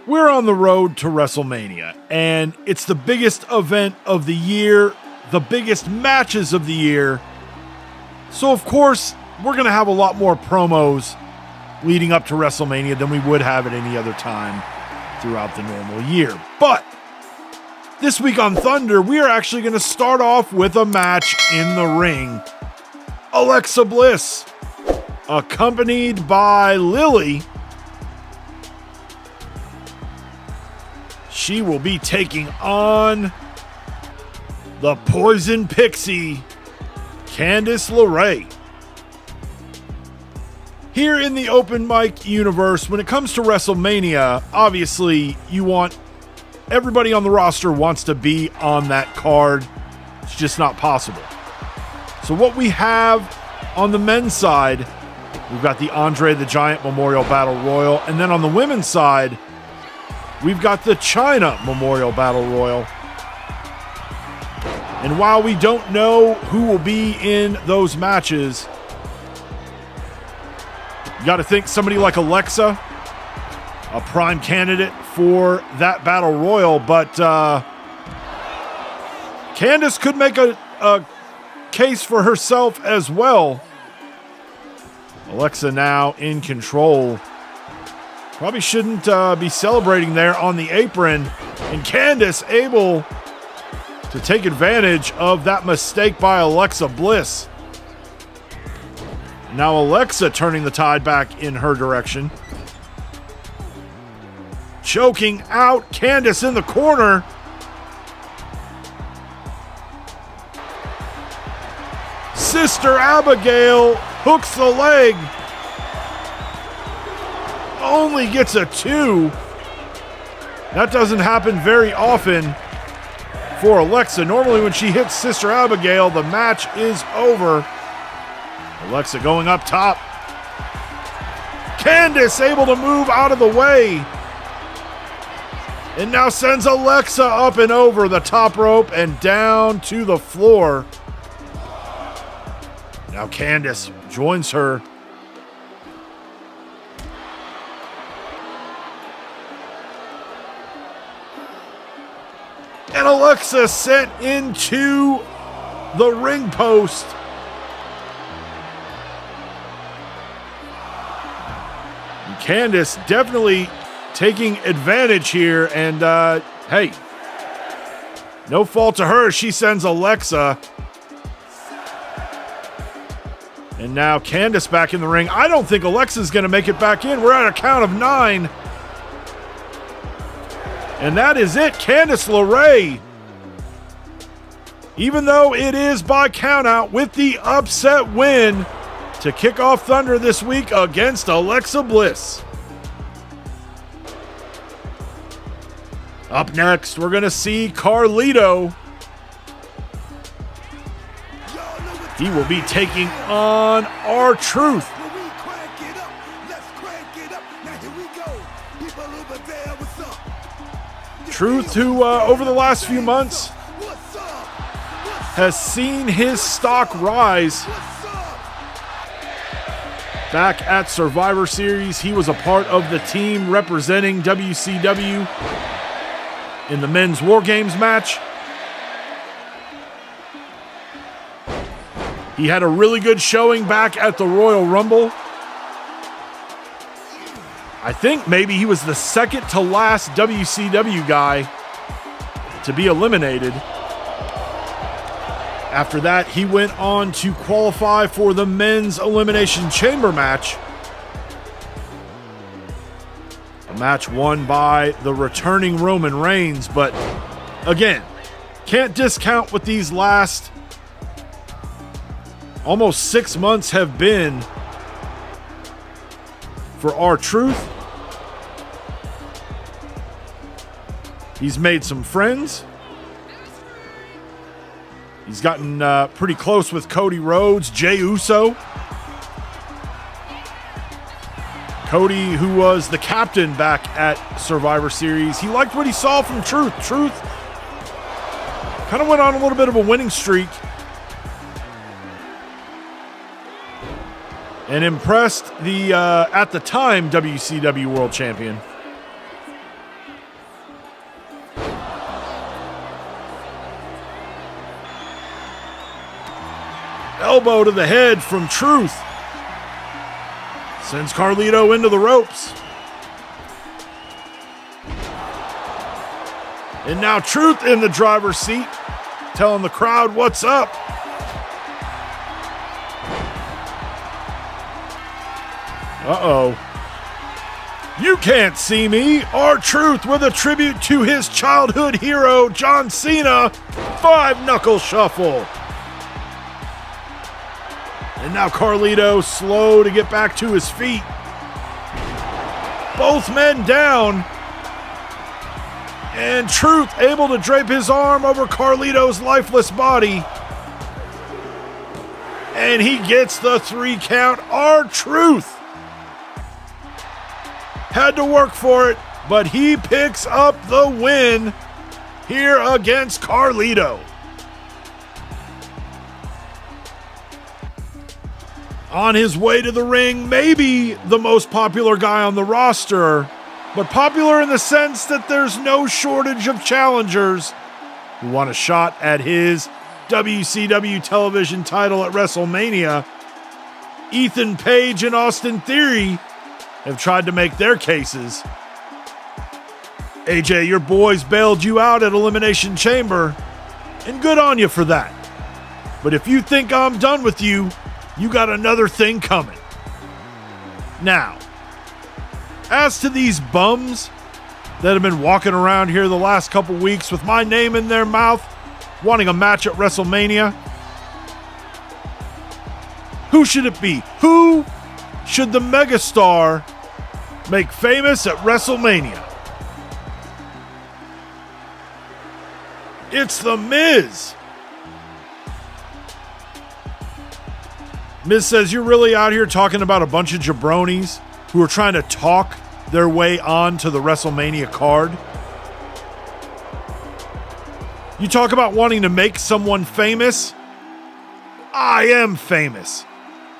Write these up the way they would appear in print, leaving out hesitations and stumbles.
We're on the road to WrestleMania, and it's the biggest event of the year, the biggest matches of the year. So, of course, we're going to have a lot more promos leading up to WrestleMania than we would have at any other time throughout the normal year. But this week on Thunder, we are actually going to start off with a match in the ring. Alexa Bliss, accompanied by Lily. She will be taking on the Poison Pixie, Candice LaRae. Here in the open mic universe, when it comes to WrestleMania, obviously everybody on the roster wants to be on that card. It's just not possible. So what we have on the men's side, we've got the Andre the Giant Memorial Battle Royal, and then on the women's side, we've got the China Memorial Battle Royal. And while we don't know who will be in those matches, you got to think somebody like Alexa, a prime candidate for that Battle Royal, but Candice could make a case for herself as well. Alexa now in control. Probably shouldn't be celebrating there on the apron. And Candice able to take advantage of that mistake by Alexa Bliss. Now Alexa turning the tide back in her direction. Choking out Candice in the corner. Sister Abigail hooks the leg. Only gets a 2. That doesn't happen very often for Alexa. Normally when she hits Sister Abigail, the match is over. Alexa going up top. Candice able to move out of the way. And now sends Alexa up and over the top rope and down to the floor. Now Candice joins her. And Alexa sent into the ring post. And Candice definitely taking advantage here. And hey, no fault to her. She sends Alexa. And now Candice back in the ring. I don't think Alexa's going to make it back in. We're at a count of 9. And that is it. Candice LaRae, even though it is by countout, with the upset win to kick off Thunder this week against Alexa Bliss. Up next, we're going to see Carlito. He will be taking on R-Truth. Truth, who over the last few months has seen his stock rise. Back at Survivor Series, he was a part of the team representing WCW in the men's War Games match. He had a really good showing back at the Royal Rumble. I think maybe he was the second to last WCW guy to be eliminated. After that, he went on to qualify for the men's Elimination Chamber match. A match won by the returning Roman Reigns, but again, can't discount what these last almost 6 months have been for R-Truth. He's made some friends. He's gotten pretty close with Cody Rhodes, Jey Uso. Cody, who was the captain back at Survivor Series, he liked what he saw from Truth. Truth kind of went on a little bit of a winning streak and impressed the, at the time, WCW World Champion. elbow to the head from Truth. Sends Carlito into the ropes. And now Truth in the driver's seat, telling the crowd what's up. Uh-oh. You can't see me. R-Truth with a tribute to his childhood hero, John Cena. 5-knuckle shuffle. And now Carlito slow to get back to his feet. Both men down. And Truth able to drape his arm over Carlito's lifeless body. And he gets the 3 count. R-Truth had to work for it, but he picks up the win here against Carlito. On his way to the ring, maybe the most popular guy on the roster, but popular in the sense that there's no shortage of challengers who want a shot at his WCW television title at WrestleMania. Ethan Page and Austin Theory have tried to make their cases. AJ, your boys bailed you out at Elimination Chamber, and good on you for that. But if you think I'm done with you, you got another thing coming. Now, as to these bums that have been walking around here the last couple weeks with my name in their mouth, wanting a match at WrestleMania, who should it be? Who should the megastar make famous at WrestleMania? It's The Miz. Miz says, you're really out here talking about a bunch of jabronis who are trying to talk their way on to the WrestleMania card. You talk about wanting to make someone famous. I am famous.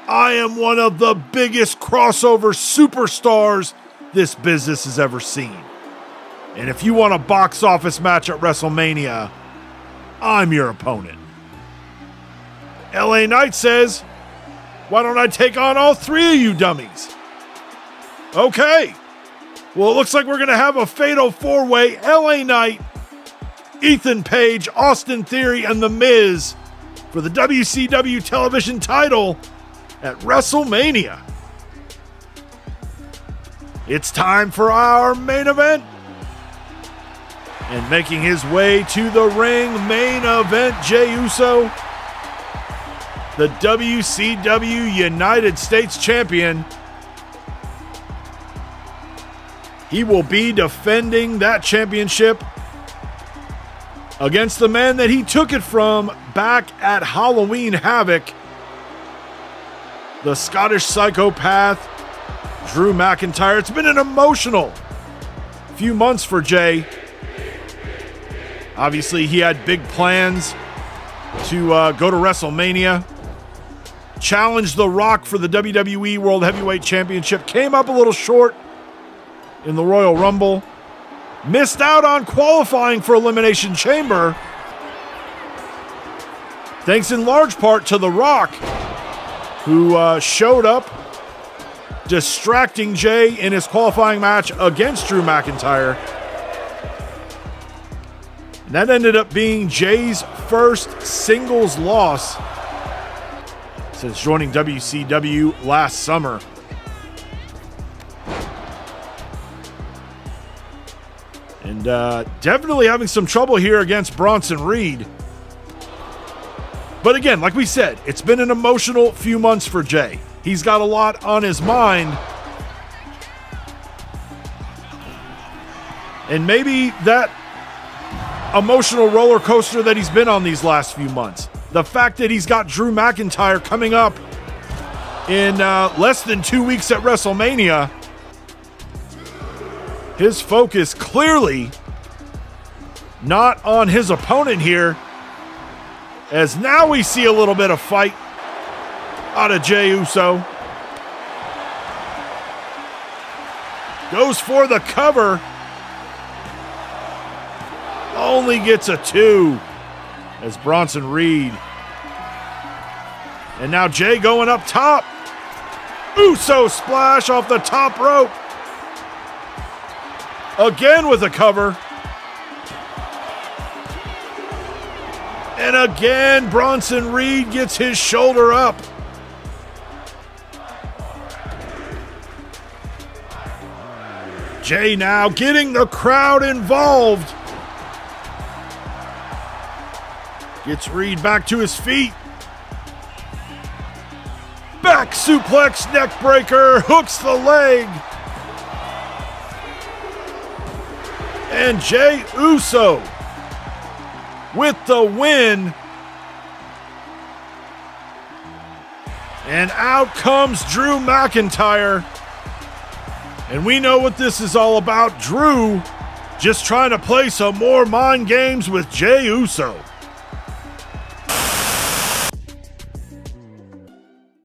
I am one of the biggest crossover superstars this business has ever seen. And if you want a box office match at WrestleMania, I'm your opponent. LA Knight says, why don't I take on all 3 of you dummies? Okay. Well, it looks like we're going to have a fatal 4-way. LA Knight, Ethan Page, Austin Theory, and The Miz for the WCW television title at WrestleMania. It's time for our main event. And making his way to the ring, main event, Jey Uso, the WCW United States Champion. He will be defending that championship against the man that he took it from back at Halloween Havoc, the Scottish psychopath, Drew McIntyre. It's been an emotional few months for Jey. Obviously, he had big plans to go to WrestleMania, challenge The Rock for the WWE World Heavyweight Championship, came up a little short in the Royal Rumble, missed out on qualifying for Elimination Chamber, thanks in large part to The Rock, who showed up distracting Jey in his qualifying match against Drew McIntyre. And that ended up being Jey's first singles loss since joining WCW last summer. And definitely having some trouble here against Bronson Reed. But again, like we said, it's been an emotional few months for Jey. He's got a lot on his mind. And maybe that emotional roller coaster that he's been on these last few months, the fact that he's got Drew McIntyre coming up in less than 2 weeks at WrestleMania, his focus clearly not on his opponent here, as now we see a little bit of fight out of Jey Uso. Goes for the cover. Only gets a 2 as Bronson Reed And now Jey going up top. Uso splash off the top rope. Again with a cover. And again, Bronson Reed gets his shoulder up. Jey now getting the crowd involved. Gets Reed back to his feet. Back suplex neck breaker, hooks the leg. And Jey Uso with the win. And out comes Drew McIntyre. And we know what this is all about. Drew just trying to play some more mind games with Jey Uso.